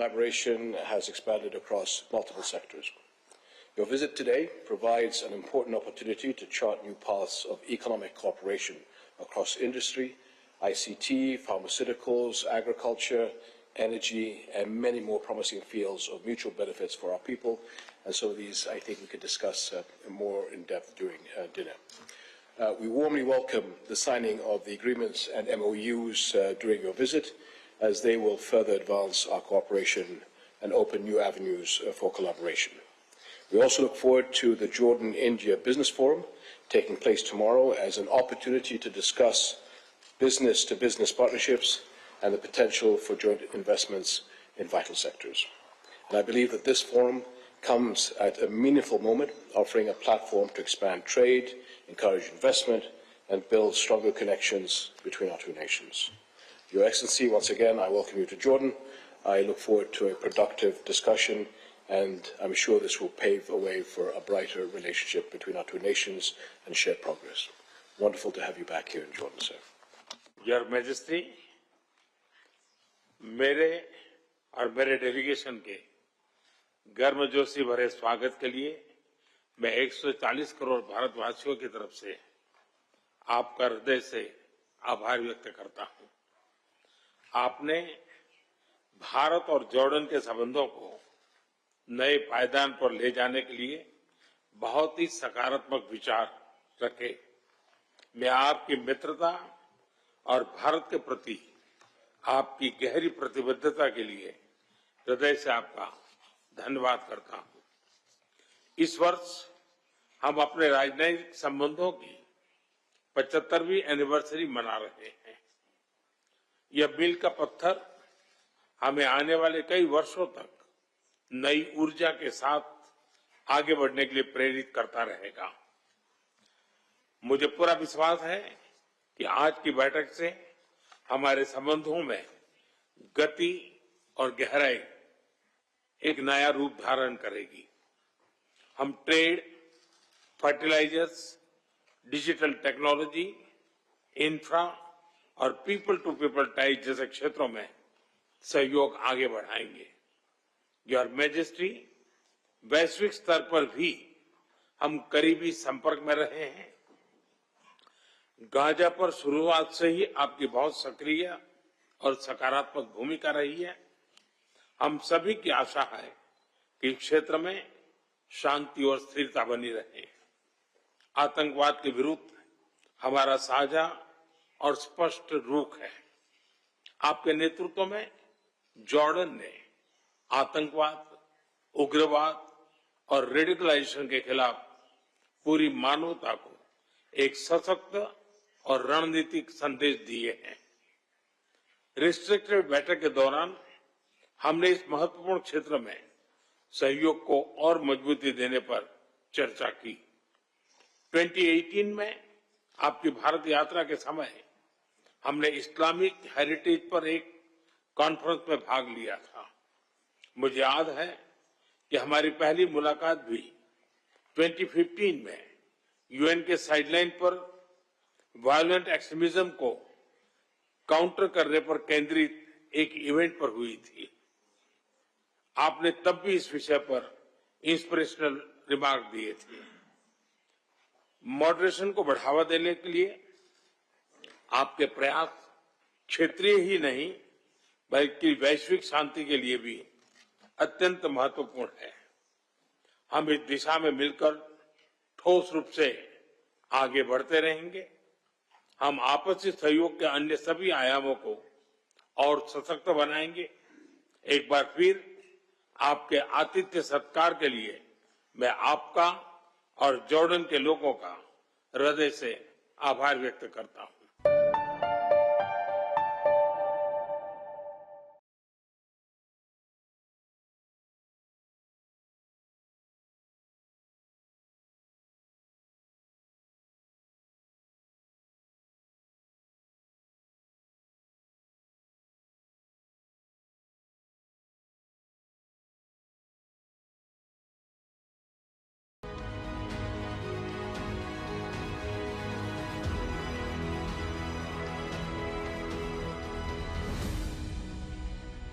collaboration has expanded across multiple sectors. Your visit today provides an important opportunity to chart new paths of economic cooperation across industry, ICT, pharmaceuticals, agriculture, energy, and many more promising fields of mutual benefits for our people. And so these, I think, we could discuss more in depth during dinner. We warmly welcome the signing of the agreements and MOUs during your visit, as they will further advance our cooperation and open new avenues for collaboration. We also look forward to the Jordan-India Business Forum taking place tomorrow as an opportunity to discuss business-to-business partnerships and the potential for joint investments in vital sectors. And I believe that this forum comes at a meaningful moment, offering a platform to expand trade, encourage investment, and build stronger connections between our two nations. Your Excellency, once again, I welcome you to Jordan. I look forward to a productive discussion, and I'm sure this will pave a way for a brighter relationship between our two nations and shared progress. Wonderful to have you back here in Jordan, sir. Your Majesty, मेरे और मेरे delegation के गर्मजोशी भरे स्वागत के लिए मैं 140 करोड़ भारतवासियों की तरफ से आपका हृदय से आभार व्यक्त करता हूं। आपने भारत और जॉर्डन के संबंधों को नए पायदान पर ले जाने के लिए बहुत ही सकारात्मक विचार रखे। मैं आपकी मित्रता और भारत के प्रति आपकी गहरी प्रतिबद्धता के लिए हृदय से आपका धन्यवाद करता हूं। इस वर्ष हम अपने राजनयिक संबंधों की 75वीं एनिवर्सरी मना रहे हैं। यह मील का पत्थर हमें आने वाले कई वर्षों तक नई ऊर्जा के साथ आगे बढ़ने के लिए प्रेरित करता रहेगा। मुझे पूरा विश्वास है कि आज की बैठक से हमारे संबंधों में गति और गहराई एक नया रूप धारण करेगी। हम trade, fertilizers, digital technology, infra और पीपल टू पीपल टाइज जैसे क्षेत्रों में सहयोग आगे बढ़ाएंगे। योर मैजेस्टी, वैश्विक स्तर पर भी हम करीबी संपर्क में रहे हैं। गाजा पर शुरुआत से ही आपकी बहुत सक्रिय और सकारात्मक भूमिका रही है। हम सभी की आशा है कि क्षेत्र में शांति और स्थिरता बनी रहे। आतंकवाद के विरुद्ध हमारा साझा और स्पष्ट रुख है। आपके नेतृत्व में जॉर्डन ने आतंकवाद, उग्रवाद और रेडिकलाइजेशन के खिलाफ पूरी मानवता को एक सशक्त और रणनीतिक संदेश दिए हैं। रिस्ट्रिक्टेड बैठक के दौरान हमने इस महत्वपूर्ण क्षेत्र में सहयोग को और मजबूती देने पर चर्चा की। 2018 में आपकी भारत यात्रा के समय हमने इस्लामिक हेरिटेज पर एक कॉन्फ्रेंस में भाग लिया था। मुझे याद है कि हमारी पहली मुलाकात भी 2015 में यूएन के साइडलाइन पर वायलेंट एक्सट्रीमिज्म को काउंटर करने पर केंद्रित एक इवेंट पर हुई थी। आपने तब भी इस विषय पर इंस्पिरेशनल रिमार्क दिए थे। मॉडरेशन को बढ़ावा देने के लिए आपके प्रयास क्षेत्रीय ही नहीं बल्कि वैश्विक शांति के लिए भी अत्यंत महत्वपूर्ण है। हम इस दिशा में मिलकर ठोस रूप से आगे बढ़ते रहेंगे। हम आपसी सहयोग के अन्य सभी आयामों को और सशक्त बनाएंगे। एक बार फिर आपके आतिथ्य सत्कार के लिए मैं आपका और जॉर्डन के लोगों का हृदय से आभार व्यक्त करता हूं।